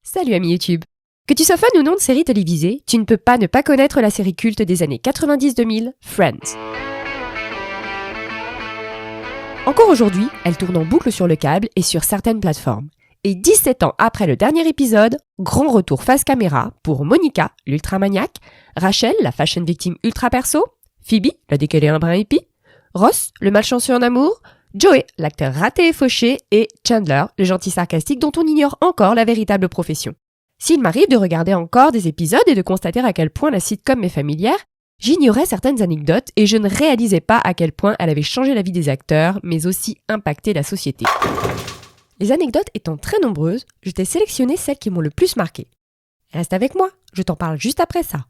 Salut amis YouTube. Que tu sois fan ou non de séries télévisées, tu ne peux pas ne pas connaître la série culte des années 90-2000, Friends. Encore aujourd'hui, elle tourne en boucle sur le câble et sur certaines plateformes. Et 17 ans après le dernier épisode, grand retour face caméra pour Monica, l'ultramaniaque, Rachel, la fashion victime ultra perso, Phoebe, la décalée un brin hippie, Ross, le malchanceux en amour, Joey, l'acteur raté et fauché, et Chandler, le gentil sarcastique dont on ignore encore la véritable profession. S'il m'arrive de regarder encore des épisodes et de constater à quel point la sitcom m'est familière, j'ignorais certaines anecdotes et je ne réalisais pas à quel point elle avait changé la vie des acteurs, mais aussi impacté la société. Les anecdotes étant très nombreuses, je t'ai sélectionné celles qui m'ont le plus marqué. Reste avec moi, je t'en parle juste après ça.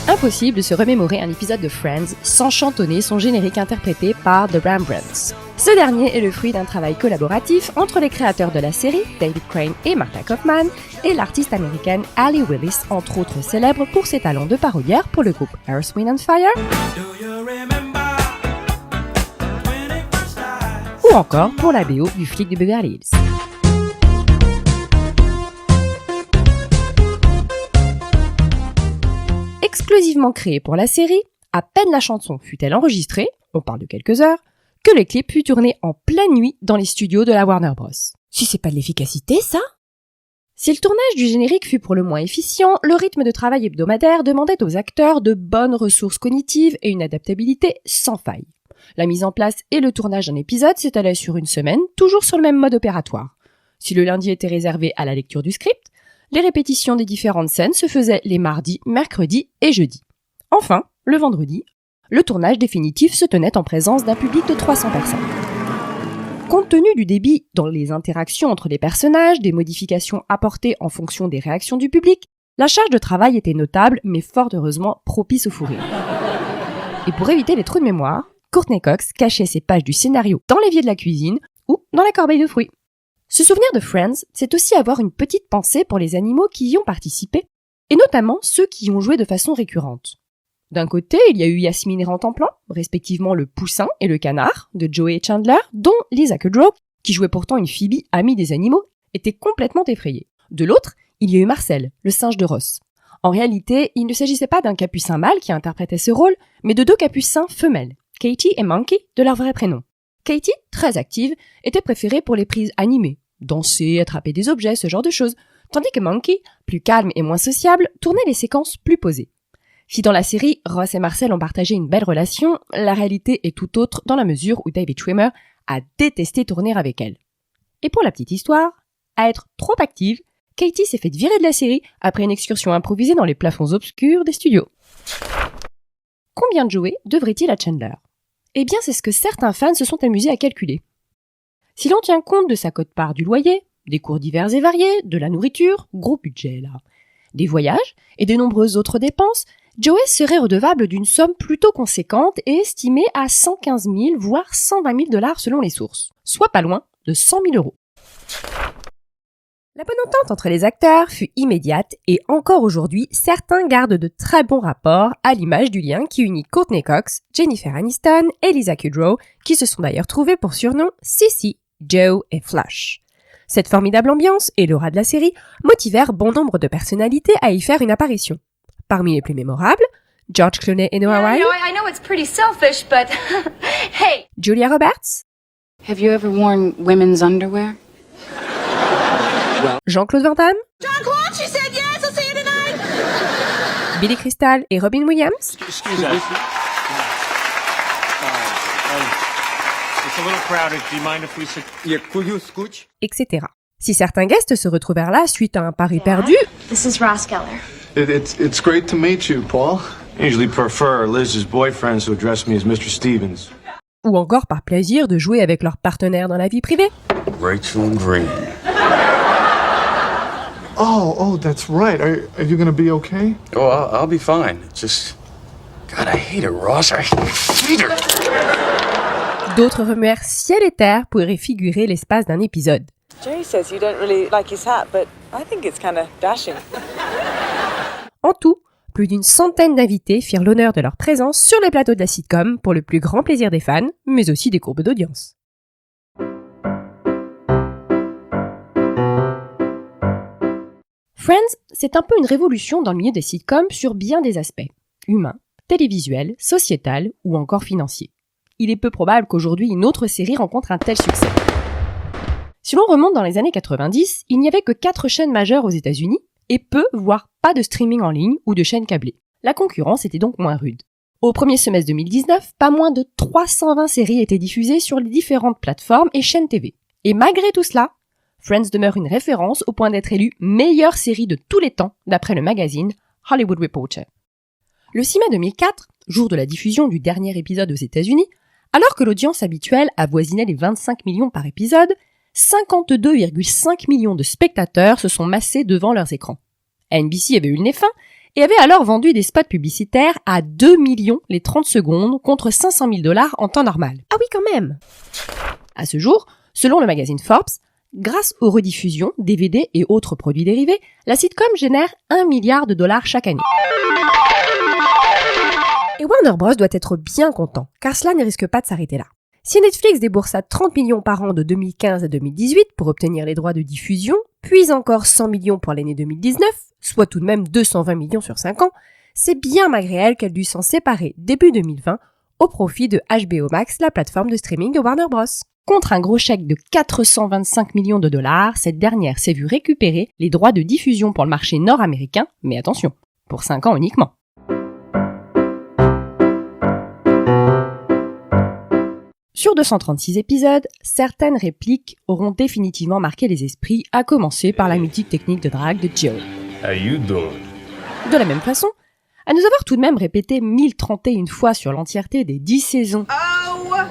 Impossible de se remémorer un épisode de Friends sans chantonner son générique interprété par The Rembrandts. Ce dernier est le fruit d'un travail collaboratif entre les créateurs de la série, David Crane et Martha Kaufman, et l'artiste américaine Allee Willis, entre autres célèbre pour ses talents de parolière pour le groupe Earth, Wind & Fire, ou encore pour la BO du flic de Beverly Hills. Exclusivement créée pour la série, à peine la chanson fut-elle enregistrée, on parle de quelques heures, que le clip fut tourné en pleine nuit dans les studios de la Warner Bros. Si c'est pas de l'efficacité, ça? Si le tournage du générique fut pour le moins efficient, le rythme de travail hebdomadaire demandait aux acteurs de bonnes ressources cognitives et une adaptabilité sans faille. La mise en place et le tournage d'un épisode s'étalaient sur une semaine, toujours sur le même mode opératoire. Si le lundi était réservé à la lecture du script, les répétitions des différentes scènes se faisaient les mardis, mercredis et jeudis. Enfin, le vendredi, le tournage définitif se tenait en présence d'un public de 300 personnes. Compte tenu du débit dans les interactions entre les personnages, des modifications apportées en fonction des réactions du public, la charge de travail était notable, mais fort heureusement propice au fou rire. Et pour éviter les trous de mémoire, Courtney Cox cachait ses pages du scénario dans l'évier de la cuisine ou dans la corbeille de fruits. Se souvenir de Friends, c'est aussi avoir une petite pensée pour les animaux qui y ont participé, et notamment ceux qui y ont joué de façon récurrente. D'un côté, il y a eu Yasmine et Rantanplan, respectivement le poussin et le canard, de Joey et Chandler, dont Lisa Kudrow, qui jouait pourtant une Phoebe amie des animaux, était complètement effrayée. De l'autre, il y a eu Marcel, le singe de Ross. En réalité, il ne s'agissait pas d'un capucin mâle qui interprétait ce rôle, mais de deux capucins femelles, Katie et Monkey, de leur vrai prénom. Katie, très active, était préférée pour les prises animées, danser, attraper des objets, ce genre de choses, tandis que Monkey, plus calme et moins sociable, tournait les séquences plus posées. Si dans la série, Ross et Marcel ont partagé une belle relation, la réalité est tout autre dans la mesure où David Schwimmer a détesté tourner avec elle. Et pour la petite histoire, à être trop active, Katie s'est fait virer de la série après une excursion improvisée dans les plafonds obscurs des studios. Combien de Joey devrait-il à Chandler ? Eh bien, c'est ce que certains fans se sont amusés à calculer. Si l'on tient compte de sa quote-part du loyer, des cours divers et variés, de la nourriture, gros budget là, des voyages et de nombreuses autres dépenses, Joey serait redevable d'une somme plutôt conséquente et estimée à 115 000 voire 120 000 $ selon les sources, soit pas loin de 100 000 €. La bonne entente entre les acteurs fut immédiate et encore aujourd'hui, certains gardent de très bons rapports à l'image du lien qui unit Courtney Cox, Jennifer Aniston et Lisa Kudrow, qui se sont d'ailleurs trouvés pour surnom Sissy, Joe et Flush. Cette formidable ambiance et l'aura de la série motivèrent bon nombre de personnalités à y faire une apparition. Parmi les plus mémorables, George Clooney et Noah Wyle, I know it's pretty selfish, but hey! Julia Roberts, Have you ever worn women's underwear? Jean-Claude Van Damme, John-Claude, she said yes, I'll see you tonight! Billy Crystal et Robin Williams, Excuse us. It's a little crowded. Do you mind if we sit? Yeah, could you scooch? etc. Si certains guests se retrouvèrent là suite à un pari perdu, This is Ross Geller. It's great to meet you, Paul. I usually prefer Liz's boyfriends who address me as Mr. Stevens. ou encore par plaisir de jouer avec leurs partenaires dans la vie privée, Rachel and Green. Oh, that's right. Are you gonna be okay? Oh, I'll be fine. It's just... God, I hate her, Ross. I hate her. D'autres rumeurs ciel et terre pourraient figurer l'espace d'un épisode. Jerry says you don't really like his hat, but I think it's kind of dashing. En tout, plus d'une centaine d'invités firent l'honneur de leur présence sur les plateaux de la sitcom pour le plus grand plaisir des fans, mais aussi des courbes d'audience. Friends, c'est un peu une révolution dans le milieu des sitcoms sur bien des aspects, humains, télévisuels, sociétal ou encore financiers. Il est peu probable qu'aujourd'hui une autre série rencontre un tel succès. Si l'on remonte dans les années 90, il n'y avait que 4 chaînes majeures aux États-Unis et peu, voire pas de streaming en ligne ou de chaînes câblées. La concurrence était donc moins rude. Au premier semestre 2019, pas moins de 320 séries étaient diffusées sur les différentes plateformes et chaînes TV. Et malgré tout cela, Friends demeure une référence au point d'être élue meilleure série de tous les temps d'après le magazine Hollywood Reporter. Le 6 mai 2004, jour de la diffusion du dernier épisode aux États-Unis, alors que l'audience habituelle avoisinait les 25 millions par épisode, 52,5 millions de spectateurs se sont massés devant leurs écrans. NBC avait eu le nez fin et avait alors vendu des spots publicitaires à 2 millions les 30 secondes contre 500 000 $ en temps normal. Ah oui quand même! À ce jour, selon le magazine Forbes, grâce aux rediffusions, DVD et autres produits dérivés, la sitcom génère $1 milliard chaque année. Et Warner Bros doit être bien content, car cela ne risque pas de s'arrêter là. Si Netflix déboursa 30 millions par an de 2015 à 2018 pour obtenir les droits de diffusion, puis encore 100 millions pour l'année 2019, soit tout de même 220 millions sur 5 ans, c'est bien malgré elle qu'elle dut s'en séparer début 2020 au profit de HBO Max, la plateforme de streaming de Warner Bros. Contre un gros chèque de 425 millions de $, cette dernière s'est vue récupérer les droits de diffusion pour le marché nord-américain, mais attention, pour 5 ans uniquement. Sur 236 épisodes, certaines répliques auront définitivement marqué les esprits, à commencer par la mythique technique de drague de Joey. How you doing? De la même façon, à nous avoir tout de même répété 1031 fois sur l'entièreté des 10 saisons, Oh my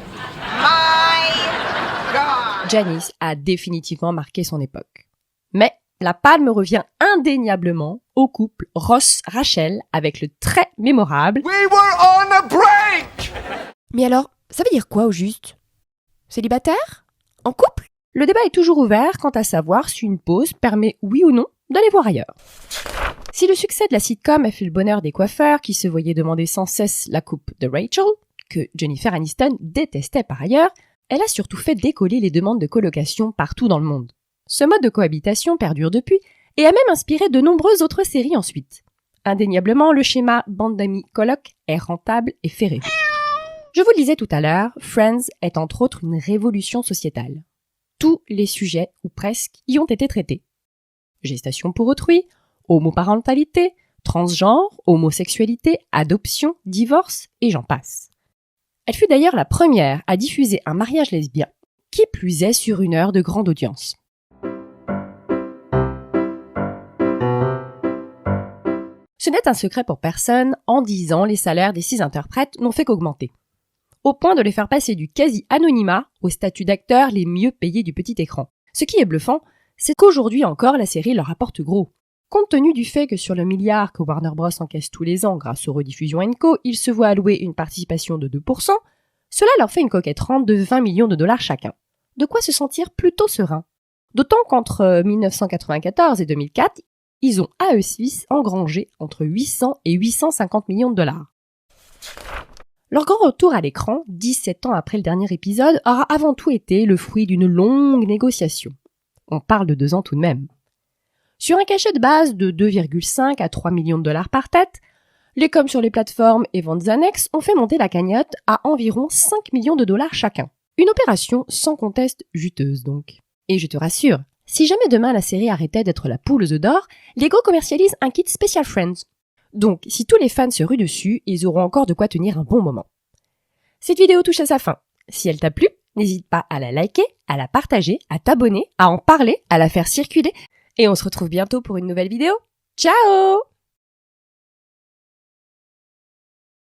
God! Janice a définitivement marqué son époque. Mais la palme revient indéniablement au couple Ross-Rachel avec le très mémorable We were on a break! Mais alors, ça veut dire quoi au juste? Célibataire? En couple? Le débat est toujours ouvert quant à savoir si une pause permet oui ou non d'aller voir ailleurs. Si le succès de la sitcom a fait le bonheur des coiffeurs qui se voyaient demander sans cesse la coupe de Rachel, que Jennifer Aniston détestait par ailleurs, elle a surtout fait décoller les demandes de colocation partout dans le monde. Ce mode de cohabitation perdure depuis et a même inspiré de nombreuses autres séries ensuite. Indéniablement, le schéma bande d'amis coloc est rentable et fait rêver. Je vous le disais tout à l'heure, Friends est entre autres une révolution sociétale. Tous les sujets, ou presque, y ont été traités. Gestation pour autrui, homoparentalité, transgenre, homosexualité, adoption, divorce, et j'en passe. Elle fut d'ailleurs la première à diffuser un mariage lesbien, qui plus est sur 1 heure de grande audience. Ce n'est un secret pour personne, en 10 ans, les salaires des 6 interprètes n'ont fait qu'augmenter. Au point de les faire passer du quasi-anonymat au statut d'acteurs les mieux payés du petit écran. Ce qui est bluffant, c'est qu'aujourd'hui encore la série leur apporte gros. Compte tenu du fait que sur le milliard que Warner Bros encaisse tous les ans grâce aux rediffusions &Co, ils se voient allouer une participation de 2%, cela leur fait une coquette rente de 20 millions de $ chacun. De quoi se sentir plutôt serein. D'autant qu'entre 1994 et 2004, ils ont à eux 6 engrangé entre 800 et 850 millions de $. Leur grand retour à l'écran, 17 ans après le dernier épisode, aura avant tout été le fruit d'une longue négociation. On parle de 2 ans tout de même. Sur un cachet de base de 2,5 à 3 millions de $ par tête, les coms sur les plateformes et ventes annexes ont fait monter la cagnotte à environ 5 millions de $ chacun. Une opération sans conteste juteuse donc. Et je te rassure, si jamais demain la série arrêtait d'être la poule aux œufs d'or, Lego commercialise un kit spécial Friends. Donc, si tous les fans se ruent dessus, ils auront encore de quoi tenir un bon moment. Cette vidéo touche à sa fin. Si elle t'a plu, n'hésite pas à la liker, à la partager, à t'abonner, à en parler, à la faire circuler. Et on se retrouve bientôt pour une nouvelle vidéo. Ciao!